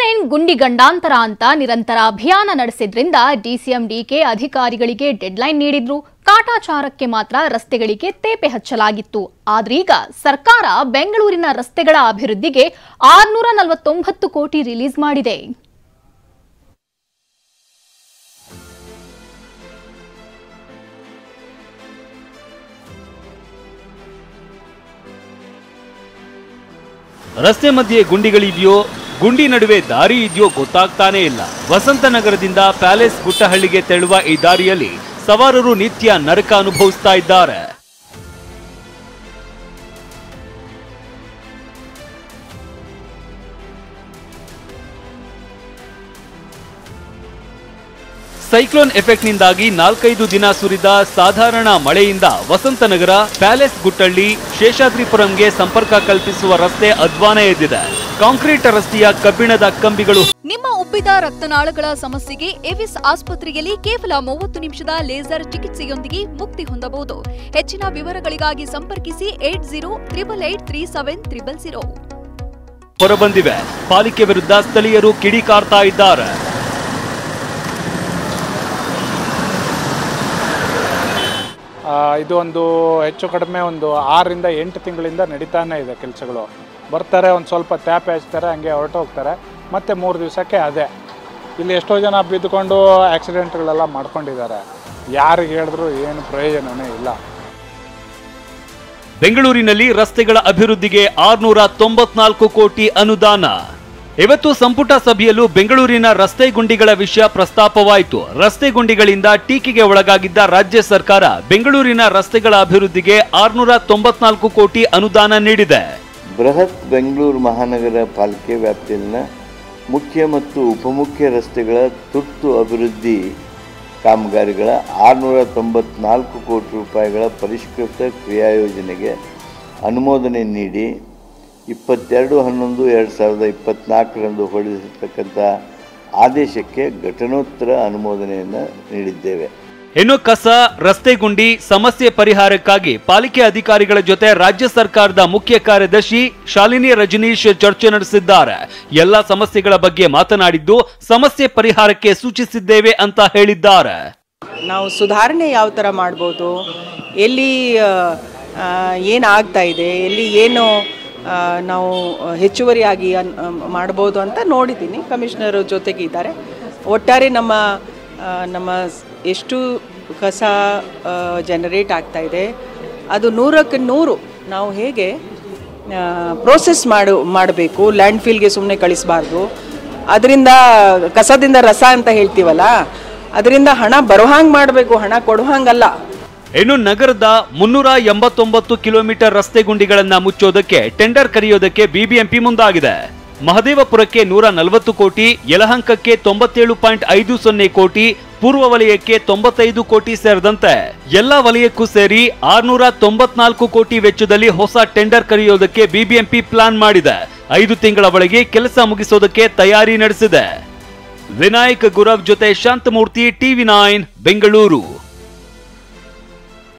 ಏನೇನ್ ಗುಂಡಿ ಗಂಡಾಂತರ ಅಂತ ನಿರಂತರ ಅಭಿಯಾನ ನಡೆಸಿದ್ರಿಂದ ಡಿಸಿಎಂ ಡಿಕೆ ಅಧಿಕಾರಿಗಳಿಗೆ ಡೆಡ್ಲೈನ್ ನೀಡಿದ್ರು. ಕಾಟಾಚಾರಕ್ಕೆ ಮಾತ್ರ ರಸ್ತೆಗಳಿಗೆ ತೇಪೆ ಹಚ್ಚಲಾಗಿತ್ತು. ಆದ್ರೀಗ ಸರ್ಕಾರ ಬೆಂಗಳೂರಿನ ರಸ್ತೆಗಳ ಅಭಿವೃದ್ಧಿಗೆ 649 ಕೋಟಿ ರಿಲೀಸ್ ಮಾಡಿದೆ. ರಸ್ತೆ ಮಧ್ಯೆ ಗುಂಡಿಗಳಿದೆಯೋ, ಗುಂಡಿ ನಡುವೆ ದಾರಿ ಇದೆಯೋ ಗೊತ್ತಾಗ್ತಾನೆ ಇಲ್ಲ. ವಸಂತನಗರದಿಂದ ಪ್ಯಾಲೇಸ್ ಗುಟ್ಟಹಳ್ಳಿಗೆ ತೆರಳುವ ಈ ದಾರಿಯಲ್ಲಿ ಸವಾರರು ನಿತ್ಯ ನರಕ ಅನುಭವಿಸ್ತಾ ಇದ್ದಾರೆ. ಸೈಕ್ಲೋನ್ ಎಫೆಕ್ಟ್ನಿಂದಾಗಿ 4-5 ದಿನ ಸುರಿದ ಸಾಧಾರಣ ಮಳೆಯಿಂದ ವಸಂತನಗರ, ಪ್ಯಾಲೇಸ್ ಗುಟ್ಟಹಳ್ಳಿ, ಶೇಷಾದ್ರಿಪುರಂಗೆ ಸಂಪರ್ಕ ಕಲ್ಪಿಸುವ ರಸ್ತೆ ಅಧ್ವಾನ ಎದ್ದಿದೆ. ಕಾಂಕ್ರೀಟ್ ರಸ್ತೆಯ ಕಬ್ಬಿಣದ ಕಂಬಿಗಳು. ನಿಮ್ಮ ಉಬ್ಬಿದ ರಕ್ತನಾಳಗಳ ಸಮಸ್ಯೆಗೆ ಎವಿಸ್ ಆಸ್ಪತ್ರೆಯಲ್ಲಿ ಕೇವಲ 30 ನಿಮಿಷದ ಲೇಸರ್ ಚಿಕಿತ್ಸೆಯೊಂದಿಗೆ ಮುಕ್ತಿ ಹೊಂದಬಹುದು. ಹೆಚ್ಚಿನ ವಿವರಗಳಿಗಾಗಿ ಸಂಪರ್ಕಿಸಿ 8088837300. ಹೊರಬಂದಿವೆ. ಪಾಲಿಕೆ ವಿರುದ್ಧ ಸ್ಥಳೀಯರು ಕಿಡಿಕಾರ್ತಾ ಇದ್ದಾರೆ. ಇದು ಒಂದು ಹೆಚ್ಚು ಕಡಿಮೆ ಒಂದು 6ರಿಂದ 8 ತಿಂಗಳಿಂದ ನಡೀತಾನೆ ಇದೆ ಕೆಲಸಗಳು. ಬರ್ತಾರೆ, ಒಂದು ಸ್ವಲ್ಪ ಟ್ಯಾಪ್ ಹಚ್ತಾರೆ, ಹಂಗೆ ಹೊರಟೋಗ್ತಾರೆ, ಮತ್ತೆ 3 ದಿವಸಕ್ಕೆ ಅದೇ. ಇಲ್ಲಿ ಎಷ್ಟೋ ಜನ ಬಿದ್ದುಕೊಂಡು ಆಕ್ಸಿಡೆಂಟ್ಗಳೆಲ್ಲ ಮಾಡ್ಕೊಂಡಿದ್ದಾರೆ. ಯಾರಿಗೆ ಹೇಳಿದ್ರು ಏನು ಪ್ರಯೋಜನವೇ ಇಲ್ಲ. ಬೆಂಗಳೂರಿನಲ್ಲಿ ರಸ್ತೆಗಳ ಅಭಿವೃದ್ಧಿಗೆ 694 ಕೋಟಿ ಅನುದಾನ. ಇವತ್ತು ಸಂಪುಟ ಸಭೆಯಲ್ಲೂ ಬೆಂಗಳೂರಿನ ರಸ್ತೆ ಗುಂಡಿಗಳ ವಿಷಯ ಪ್ರಸ್ತಾಪವಾಯಿತು. ರಸ್ತೆ ಗುಂಡಿಗಳಿಂದ ಟೀಕೆಗೆ ಒಳಗಾಗಿದ್ದ ರಾಜ್ಯ ಸರ್ಕಾರ ಬೆಂಗಳೂರಿನ ರಸ್ತೆಗಳ ಅಭಿವೃದ್ಧಿಗೆ 694 ಕೋಟಿ ಅನುದಾನ ನೀಡಿದೆ. ಬೃಹತ್ ಬೆಂಗಳೂರು ಮಹಾನಗರ ಪಾಲಿಕೆ ವ್ಯಾಪ್ತಿಯಲ್ಲಿನ ಮುಖ್ಯ ಮತ್ತು ಉಪಮುಖ್ಯ ರಸ್ತೆಗಳ ತುರ್ತು ಅಭಿವೃದ್ಧಿ ಕಾಮಗಾರಿಗಳ 694 ಕೋಟಿ ರೂಪಾಯಿಗಳ ಪರಿಷ್ಕೃತ ಕ್ರಿಯಾಯೋಜನೆಗೆ ಅನುಮೋದನೆ ನೀಡಿ 22/11/2024 ಹೊರಡಿಸಿರ್ತಕ್ಕಂಥ ಆದೇಶಕ್ಕೆ ಘಟನೋತ್ತರ ಅನುಮೋದನೆಯನ್ನು ನೀಡಿದ್ದೇವೆ. ಇನ್ನು ಕಸ, ರಸ್ತೆ ಗುಂಡಿ ಸಮಸ್ಯೆ ಪರಿಹಾರಕ್ಕಾಗಿ ಪಾಲಿಕೆ ಅಧಿಕಾರಿಗಳ ಜೊತೆ ರಾಜ್ಯ ಸರ್ಕಾರದ ಮುಖ್ಯ ಕಾರ್ಯದರ್ಶಿ ಶಾಲಿನಿ ರಜನೀಶ್ ಚರ್ಚೆ ನಡೆಸಿದ್ದಾರೆ. ಎಲ್ಲ ಸಮಸ್ಯೆಗಳ ಬಗ್ಗೆ ಮಾತನಾಡಿದ್ದು ಸಮಸ್ಯೆ ಪರಿಹಾರಕ್ಕೆ ಸೂಚಿಸಿದ್ದೇವೆ ಅಂತ ಹೇಳಿದ್ದಾರೆ. ನಾವು ಸುಧಾರಣೆ ಯಾವ ಥರ ಮಾಡ್ಬೋದು, ಎಲ್ಲಿ ಏನಾಗ್ತಾ ಇದೆ, ಎಲ್ಲಿ ಏನು ನಾವು ಹೆಚ್ಚುವರಿಯಾಗಿ ಮಾಡ್ಬೋದು ಅಂತ ನೋಡಿದ್ದೀನಿ. ಕಮಿಷನರ್ ಜೊತೆಗೆ ಇದ್ದಾರೆ. ಒಟ್ಟಾರೆ ನಮ್ಮ ಎಷ್ಟು ಕಸ ಜನರೇಟ್ ಆಗ್ತಾ ಇದೆ ಅದು 100ಕ್ಕೆ 100 ನಾವು ಹೇಗೆ ಪ್ರೋಸೆಸ್ ಮಾಡಬೇಕು. ಲ್ಯಾಂಡ್ ಫಿಲ್ಗೆ ಸುಮ್ಮನೆ ಕಳಿಸಬಾರ್ದು. ಅದರಿಂದ ಕಸದಿಂದ ರಸ ಅಂತ ಹೇಳ್ತೀವಲ್ಲ, ಅದರಿಂದ ಹಣ ಬರೋ ಹಾಗೆ ಮಾಡಬೇಕು, ಹಣ ಕೊಡೋ ಹಾಗಲ್ಲ. ಇನ್ನು ನಗರದ 389 ಕಿಲೋಮೀಟರ್ ರಸ್ತೆ ಗುಂಡಿಗಳನ್ನ ಮುಚ್ಚೋದಕ್ಕೆ ಟೆಂಡರ್ ಕರೆಯೋದಕ್ಕೆ ಬಿಬಿಎಂಪಿ ಮುಂದಾಗಿದೆ. ಮಹದೇವಪುರಕ್ಕೆ 140 ಕೋಟಿ, ಯಲಹಂಕಕ್ಕೆ 97.50 ಕೋಟಿ, ಪೂರ್ವ ವಲಯಕ್ಕೆ 95 ಕೋಟಿ ಸೇರಿದಂತೆ ಎಲ್ಲಾ ವಲಯಕ್ಕೂ ಸೇರಿ 694 ಕೋಟಿ ವೆಚ್ಚದಲ್ಲಿ ಹೊಸ ಟೆಂಡರ್ ಕರೆಯೋದಕ್ಕೆ ಬಿಬಿಎಂಪಿ ಪ್ಲಾನ್ ಮಾಡಿದೆ. 5 ತಿಂಗಳ ಒಳಗೆ ಕೆಲಸ ಮುಗಿಸೋದಕ್ಕೆ ತಯಾರಿ ನಡೆಸಿದೆ. ವಿನಾಯಕ್ ಗುರವ್ ಜೊತೆ ಶಾಂತಮೂರ್ತಿ, TV9 ಬೆಂಗಳೂರು.